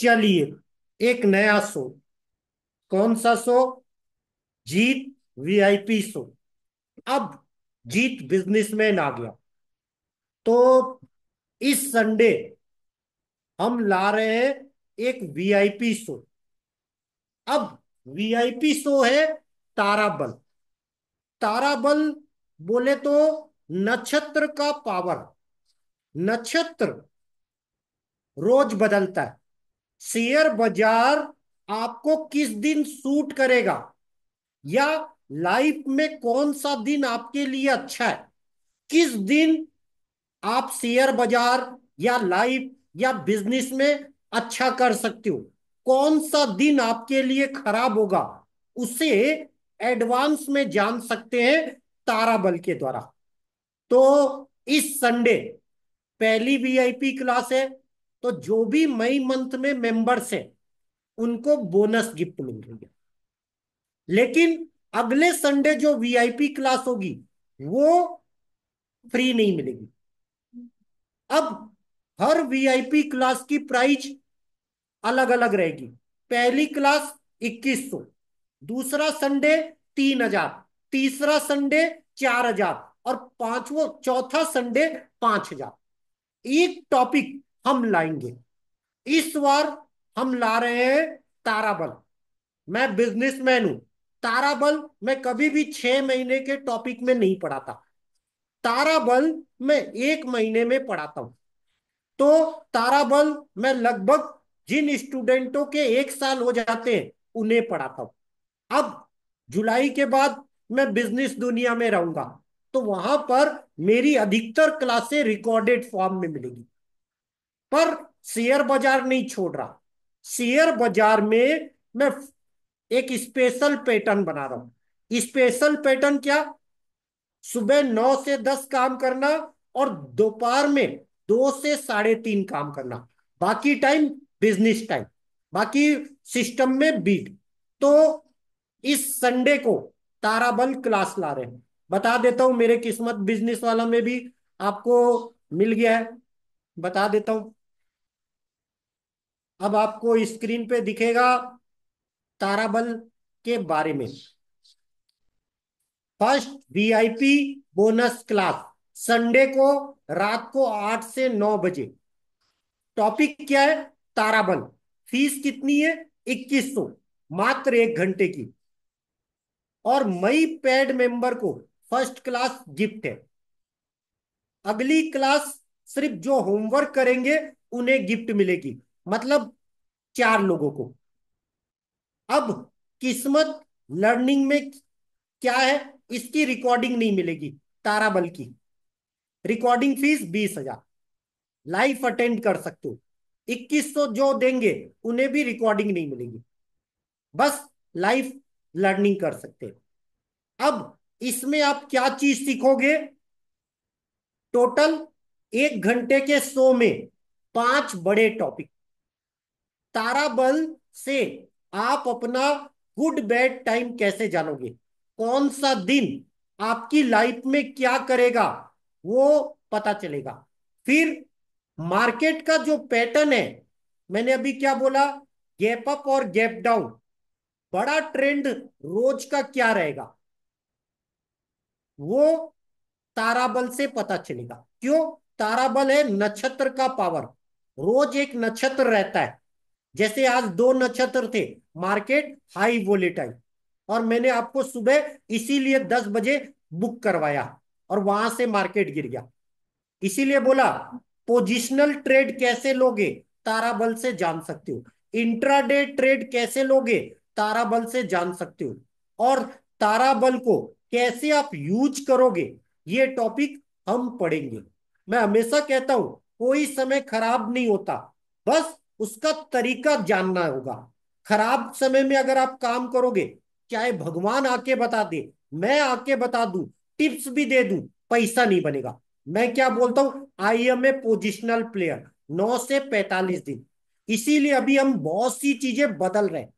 चलिए, एक नया शो। कौन सा शो? जीत वीआईपी शो। अब जीत बिजनेसमैन आ गया। तो इस संडे हम ला रहे हैं एक वीआईपी शो। अब वीआईपी शो है ताराबल। ताराबल बोले तो नक्षत्र का पावर। नक्षत्र रोज बदलता है। शेयर बाजार आपको किस दिन सूट करेगा, या लाइफ में कौन सा दिन आपके लिए अच्छा है, किस दिन आप शेयर बाजार या लाइफ या बिजनेस में अच्छा कर सकते हो, कौन सा दिन आपके लिए खराब होगा, उसे एडवांस में जान सकते हैं ताराबल के द्वारा। तो इस संडे पहली वीआईपी क्लास है। तो जो भी मई मंथ में मेंबर्स है उनको बोनस गिफ्ट मिल रही है। लेकिन अगले संडे जो वीआईपी क्लास होगी वो फ्री नहीं मिलेगी। अब हर वीआईपी क्लास की प्राइस अलग अलग रहेगी। पहली क्लास 2100, दूसरा संडे 3000, तीसरा संडे 4000, और पांचवो चौथा संडे 5000। एक टॉपिक हम लाएंगे। इस बार हम ला रहे हैं ताराबल। मैं बिजनेसमैन हूं। ताराबल मैं कभी भी 6 महीने के टॉपिक में नहीं पढ़ाता। ताराबल मैं 1 महीने में पढ़ाता हूं। तो ताराबल मैं लगभग जिन स्टूडेंटों के 1 साल हो जाते हैं उन्हें पढ़ाता हूं। अब जुलाई के बाद मैं बिजनेस दुनिया में रहूंगा, तो वहां पर मेरी अधिकतर क्लासें रिकॉर्डेड फॉर्म में मिलेगी। पर शेयर बाजार नहीं छोड़ रहा। शेयर बाजार में मैं एक स्पेशल पैटर्न बना रहा हूं। स्पेशल पैटर्न क्या? सुबह 9 से 10 काम करना, और दोपहर में 2 से 3:30 काम करना। बाकी टाइम बिजनेस टाइम। बाकी सिस्टम में बीट। तो इस संडे को ताराबल क्लास ला रहे हैं। बता देता हूं, मेरे किस्मत बिजनेस वाला में भी आपको मिल गया है। बता देता हूं। अब आपको स्क्रीन पे दिखेगा ताराबल के बारे में। First VIP bonus class Sunday को रात को 8 से 9 बजे। टॉपिक क्या है? ताराबल। फीस कितनी है? 2100, मात्र 1 घंटे की। और मई पेड मेंबर को फर्स्ट क्लास गिफ्ट है। अगली क्लास सिर्फ जो होमवर्क करेंगे उन्हें गिफ्ट मिलेगी, मतलब 4 लोगों को। अब किस्मत लर्निंग में क्या है? इसकी रिकॉर्डिंग नहीं मिलेगी। ताराबल की रिकॉर्डिंग फीस 20,000। लाइव अटेंड कर सकते हो। 2100 जो देंगे उन्हें भी रिकॉर्डिंग नहीं मिलेगी, बस लाइव लर्निंग कर सकते हैं। अब इसमें आप क्या चीज सीखोगे? टोटल 1 घंटे के शो में 5 बड़े टॉपिक। ताराबल से आप अपना गुड बैड टाइम कैसे जानोगे, कौन सा दिन आपकी लाइफ में क्या करेगा वो पता चलेगा। फिर मार्केट का जो पैटर्न है, मैंने अभी क्या बोला, गैप अप और गैप डाउन, बड़ा ट्रेंड रोज का क्या रहेगा वो ताराबल से पता चलेगा। क्यों? ताराबल है नक्षत्र का पावर। रोज एक नक्षत्र रहता है। जैसे आज 2 नक्षत्र थे, मार्केट हाई वोलेटाइल, और मैंने आपको सुबह इसीलिए 10 बजे बुक करवाया, और वहां से मार्केट गिर गया। इसीलिए बोला पोजिशनल ट्रेड कैसे लोगे, ताराबल से जान सकते हो। इंट्राडे ट्रेड कैसे लोगे, ताराबल से जान सकते हो। और ताराबल को कैसे आप यूज करोगे, ये टॉपिक हम पढ़ेंगे। मैं हमेशा कहता हूं कोई समय खराब नहीं होता, बस उसका तरीका जानना होगा। खराब समय में अगर आप काम करोगे, चाहे भगवान आके बता दे, मैं आके बता दूं, टिप्स भी दे दूं, पैसा नहीं बनेगा। मैं क्या बोलता हूं, I am a positional player. 9 से 45 दिन। इसीलिए अभी हम बहुत सी चीजें बदल रहे हैं।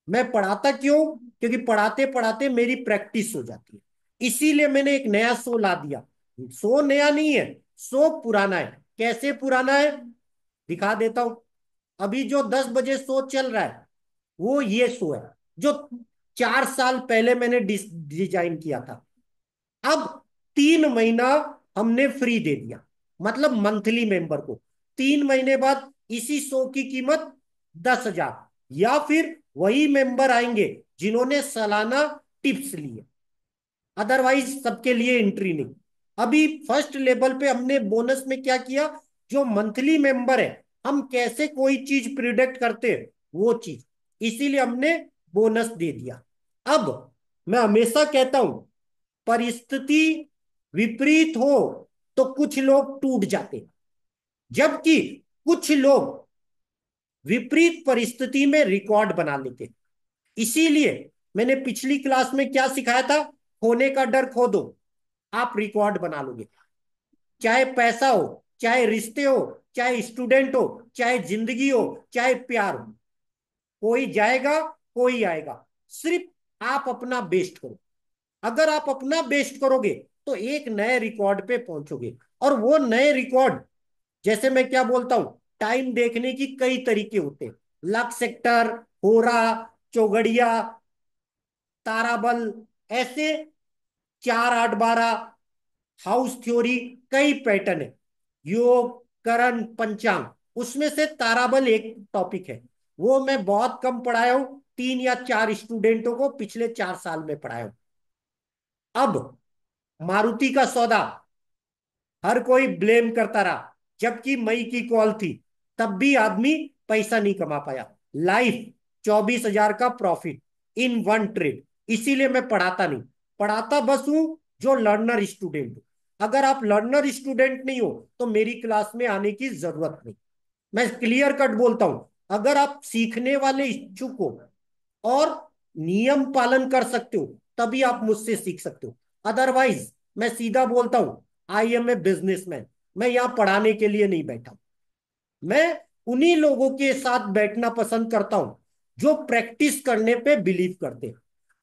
मैं पढ़ाता क्यों? क्योंकि पढ़ाते पढ़ाते मेरी प्रैक्टिस हो जाती है। इसीलिए मैंने एक नया शो ला दिया। शो नया नहीं है, शो पुराना है। कैसे पुराना है? दिखा देता हूं। अभी जो 10 बजे शो चल रहा है वो ये शो है जो 4 साल पहले मैंने डिजाइन किया था। अब 3 महीना हमने फ्री दे दिया, मतलब मंथली मेंबर को 3 महीने बाद इसी शो की कीमत 10,000, या फिर वही मेंबर आएंगे जिन्होंने सालाना टिप्स लिए, अदरवाइज सबके लिए एंट्री नहीं। अभी फर्स्ट लेवल पे हमने बोनस में क्या किया, जो मंथली मेंबर है हम कैसे कोई चीज प्रिडिक्ट करते हैं वो चीज, इसीलिए हमने बोनस दे दिया। अब मैं हमेशा कहता हूं, परिस्थिति विपरीत हो तो कुछ लोग टूट जाते हैं, जबकि कुछ लोग विपरीत परिस्थिति में रिकॉर्ड बना लेते हैं। इसीलिए मैंने पिछली क्लास में क्या सिखाया था, खोने का डर खो दो, आप रिकॉर्ड बना लोगे। चाहे पैसा हो, चाहे रिश्ते हो, चाहे स्टूडेंट हो, चाहे जिंदगी हो, चाहे प्यार हो, कोई जाएगा कोई आएगा, सिर्फ आप अपना बेस्ट करो। अगर आप अपना बेस्ट करोगे तो एक नए रिकॉर्ड पे पहुंचोगे। और वो नए रिकॉर्ड, जैसे मैं क्या बोलता हूं, टाइम देखने की कई तरीके होते हैं, लक सेक्टर, होरा, चौगड़िया, ताराबल, ऐसे 4 8 12 हाउस थ्योरी, कई पैटर्न है, योग, करण, पंचांग, उसमें से ताराबल एक टॉपिक है। वो मैं बहुत कम पढ़ाया हूं, 3 या 4 स्टूडेंटों को पिछले 4 साल में पढ़ाया हूं। अब मारुति का सौदा हर कोई ब्लेम करता रहा, जबकि मई की कॉल थी, तब भी आदमी पैसा नहीं कमा पाया। लाइफ 24,000 का प्रॉफिट इन वन ट्रेड। इसीलिए मैं पढ़ाता नहीं, पढ़ाता बस हूं जो लर्नर स्टूडेंट हो। अगर आप लर्नर स्टूडेंट नहीं हो तो मेरी क्लास में आने की जरूरत नहीं। मैं क्लियर कट बोलता हूं, अगर आप सीखने वाले इच्छुक हो और नियम पालन कर सकते हो तभी आप मुझसे सीख सकते हो। अदरवाइज मैं सीधा बोलता हूं, आई एम ए बिजनेसमैन। मैं यहां पढ़ाने के लिए नहीं बैठा। मैं उन्हीं लोगों के साथ बैठना पसंद करता हूं जो प्रैक्टिस करने पे बिलीव करते हैं।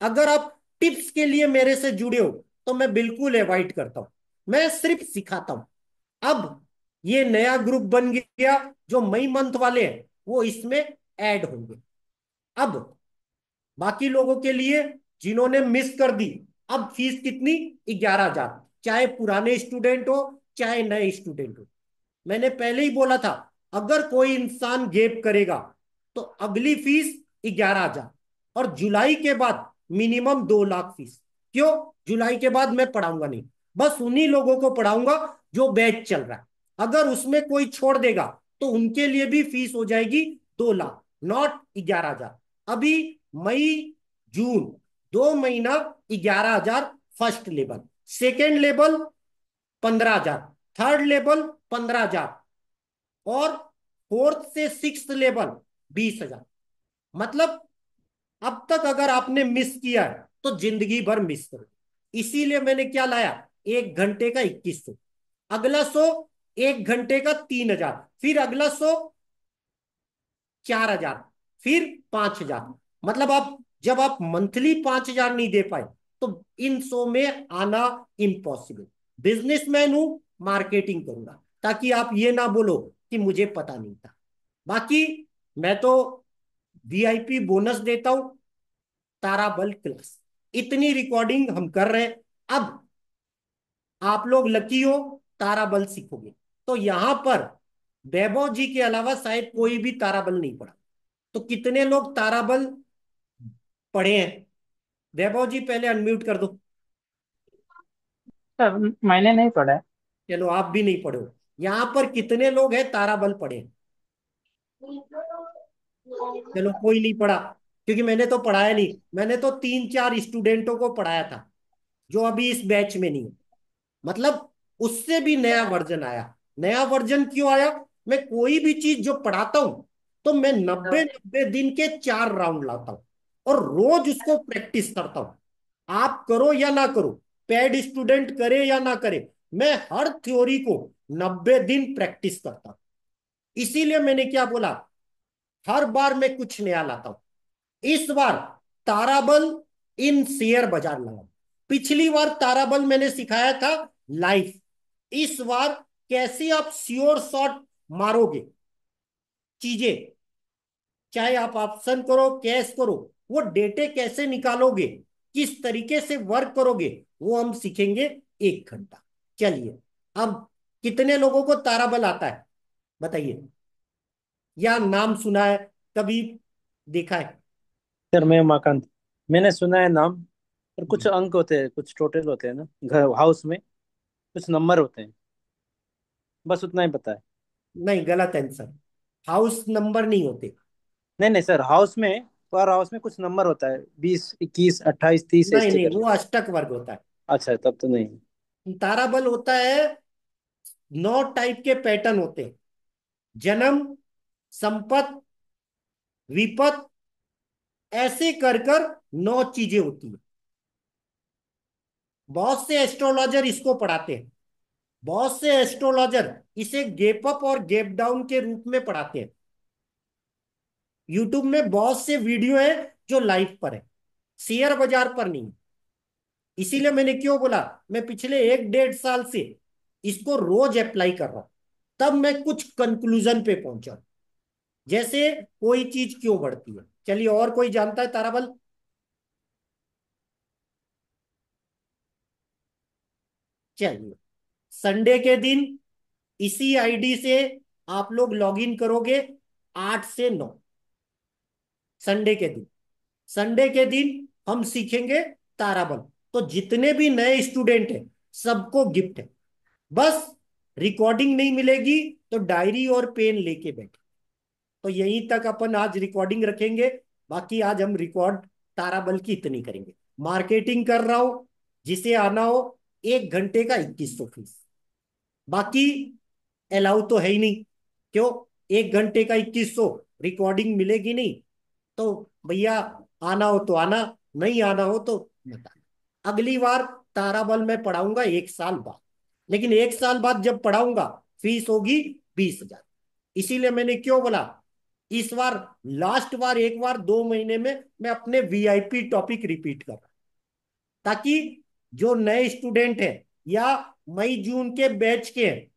अगर आप टिप्स के लिए मेरे से जुड़े हो तो मैं बिल्कुल अवॉइड करता हूं, मैं सिर्फ सिखाता हूं। अब ये नया ग्रुप बन गया, जो मई मंथ वाले हैं वो इसमें ऐड होंगे। अब बाकी लोगों के लिए जिन्होंने मिस कर दी, अब फीस कितनी, 11,000, चाहे पुराने स्टूडेंट हो चाहे नए स्टूडेंट हो। मैंने पहले ही बोला था, अगर कोई इंसान गैप करेगा तो अगली फीस 11,000, और जुलाई के बाद मिनिमम 2 लाख फीस। क्यों, जुलाई के बाद मैं पढ़ाऊंगा नहीं, बस उन्हीं लोगों को पढ़ाऊंगा जो बैच चल रहा है। अगर उसमें कोई छोड़ देगा तो उनके लिए भी फीस हो जाएगी 2 लाख, नॉट 11,000। अभी मई जून 2 महीना 11,000 first level, second level 15,000, third level 15,000, और फोर्थ से सिक्स लेवल 20,000। मतलब अब तक अगर आपने मिस किया है तो जिंदगी भर मिस करो। इसीलिए मैंने क्या लाया, 1 घंटे का 2100, अगला शो 1 घंटे का 3,000, फिर अगला शो 4,000, फिर 5,000। मतलब आप जब आप मंथली 5,000 नहीं दे पाए तो इन शो में आना इम्पॉसिबल। बिजनेसमैन हूं, मार्केटिंग करूंगा, ताकि आप ये ना बोलो कि मुझे पता नहीं था। बाकी मैं तो वीआईपी बोनस देता हूं, ताराबल क्लास, इतनी रिकॉर्डिंग हम कर रहे हैं। अब आप लोग लकी हो, ताराबल सीखोगे। तो यहां पर वैभव जी के अलावा शायद कोई भी ताराबल नहीं पढ़ा। तो कितने लोग ताराबल पढ़े हैं? वैभव जी पहले अनम्यूट कर दो। सर मैंने नहीं पढ़ा है। चलो आप भी नहीं पढ़े हो। यहां पर कितने लोग हैं ताराबल पढ़े हैं? चलो कोई नहीं पढ़ा, क्योंकि मैंने तो पढ़ाया नहीं। मैंने तो 3 4 स्टूडेंटों को पढ़ाया था जो अभी इस बैच में नहीं है। मतलब उससे भी नया वर्जन आया। नया वर्जन क्यों आया, मैं कोई भी चीज जो पढ़ाता हूं तो मैं 90 90 दिन के 4 राउंड लाता हूं और रोज उसको प्रैक्टिस करता हूं। आप करो या ना करो, पेड स्टूडेंट करे या ना करे, मैं हर थ्योरी को 90 दिन प्रैक्टिस करता हूं। इसीलिए मैंने क्या बोला, हर बार मैं कुछ नया लाता हूं। इस बार ताराबल इन शेयर बाजार लगा, पिछली बार ताराबल मैंने सिखाया था लाइफ। इस बार कैसे आप श्योर शॉट मारोगे चीजें, चाहे आप ऑप्शन करो, कैश करो, वो डेटे कैसे निकालोगे, किस तरीके से वर्क करोगे, वो हम सीखेंगे 1 घंटा। चलिए, अब कितने लोगों को ताराबल आता है, बताइए, या नाम सुना है, कभी देखा है? सर मैं उमाकांत, मैंने सुना है नाम। पर कुछ अंक होते हैं, कुछ टोटल होते हैं ना घर हाउस में, कुछ नंबर होते हैं, बस उतना ही पता है। नहीं, गलत आंसर। हाउस नंबर नहीं होते। नहीं नहीं सर, हाउस में, पर हाउस में कुछ नंबर होता है, 20, 21, 28, 30 नहीं ऐसे नहीं, करके। वो अष्टक वर्ग होता अच्छा तब तो नहीं। है। ताराबल होता है, 9 टाइप के पैटर्न होते हैं। जन्म, संपत, विपत, ऐसे कर कर 9 चीजें होती है। बहुत से एस्ट्रोलॉजर इसको पढ़ाते हैं। बहुत से एस्ट्रोलॉजर इसे गेप अप और गेप डाउन के रूप में पढ़ाते हैं। यूट्यूब में बहुत से वीडियो है जो लाइव पर है, शेयर बाजार पर नहीं। इसीलिए मैंने क्यों बोला, मैं पिछले 1 डेढ़ साल से इसको रोज अप्लाई कर रहा हूं, तब मैं कुछ कंक्लूजन पे पहुंचा। जैसे कोई चीज क्यों बढ़ती है। चलिए, और कोई जानता है ताराबल? चलिए, संडे के दिन इसी आईडी से आप लोग लॉगिन करोगे, 8 से 9, संडे के दिन। संडे के दिन हम सीखेंगे ताराबल। तो जितने भी नए स्टूडेंट हैं, सबको गिफ्ट है। बस रिकॉर्डिंग नहीं मिलेगी, तो डायरी और पेन लेके बैठे। तो यहीं तक अपन आज रिकॉर्डिंग रखेंगे। बाकी आज हम रिकॉर्ड ताराबल की इतनी करेंगे। मार्केटिंग कर रहा हूं, जिसे आना हो, 1 घंटे का 2100 फीस। बाकी अलाउ तो है ही नहीं। क्यों? 1 घंटे का 2100, रिकॉर्डिंग मिलेगी नहीं। तो भैया, आना हो तो आना, नहीं आना हो तो मत आना। अगली बार ताराबल में पढ़ाऊंगा 1 साल बाद। लेकिन 1 साल बाद जब पढ़ाऊंगा, फीस होगी 20,000। इसीलिए मैंने क्यों बोला, इस बार लास्ट बार, एक बार 2 महीने में मैं अपने वीआईपी टॉपिक रिपीट कर रहा हूं, ताकि जो नए स्टूडेंट हैं या मई जून के बैच के हैं,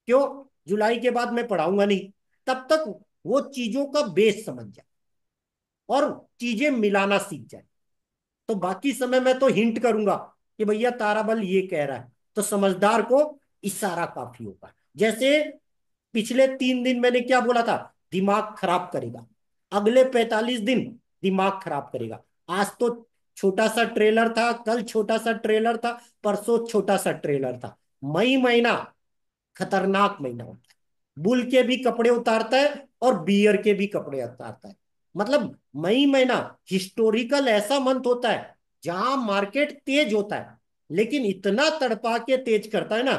क्यों, जुलाई के बाद मैं पढ़ाऊंगा नहीं, तब तक वो चीजों का बेस समझ जाए और चीजें मिलाना सीख जाए। तो बाकी समय में तो हिंट करूंगा कि भैया ताराबल ये कह रहा है, तो समझदार को इशारा काफी होगा। जैसे पिछले 3 दिन मैंने क्या बोला था, दिमाग खराब करेगा। अगले 45 दिन दिमाग खराब करेगा। आज तो छोटा सा ट्रेलर था, कल छोटा सा ट्रेलर था, परसों छोटा सा ट्रेलर था। मई महीना खतरनाक महीना होता है। बुल के भी कपड़े उतारता है और बियर के भी कपड़े उतारता है। मतलब मई महीना हिस्टोरिकल ऐसा मंथ होता है जहां मार्केट तेज होता है, लेकिन इतना तड़पा के तेज करता है ना,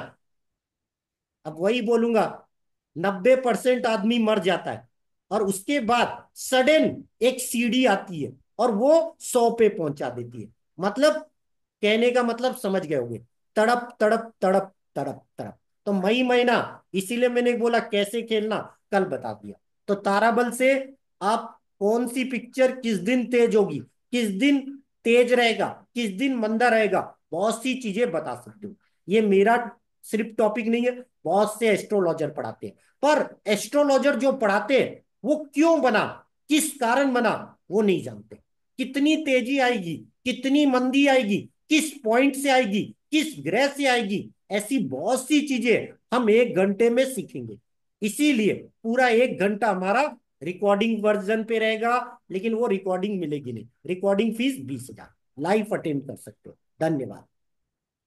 अब वही बोलूंगा, 90% आदमी मर जाता है। और उसके बाद सडन एक सीढ़ी आती है और वो 100 पे पहुंचा देती है। मतलब, कहने का मतलब समझ गए होंगे। तड़प तड़प तड़प तड़प तड़प। तो मई महीना, इसीलिए मैंने बोला कैसे खेलना, कल बता दिया। तो ताराबल से आप कौन सी पिक्चर किस दिन तेज होगी, किस दिन तेज रहेगा, किस दिन मंदा रहेगा, बहुत सी चीजें बता सकते हो। ये मेरा सिर्फ टॉपिक नहीं है, बहुत से एस्ट्रोलॉजर पढ़ाते हैं। पर एस्ट्रोलॉजर जो पढ़ाते हैं, वो क्यों बना, किस कारण बना, वो नहीं जानते। कितनी तेजी आएगी, कितनी मंदी आएगी, किस पॉइंट से आएगी, किस ग्रह से आएगी, ऐसी बहुत सी चीजें हम 1 घंटे में सीखेंगे। इसीलिए पूरा 1 घंटा हमारा रिकॉर्डिंग वर्जन पे रहेगा। लेकिन वो रिकॉर्डिंग मिलेगी नहीं, रिकॉर्डिंग फीस 20,000। लाइव अटेंड कर सकते हो। धन्यवाद।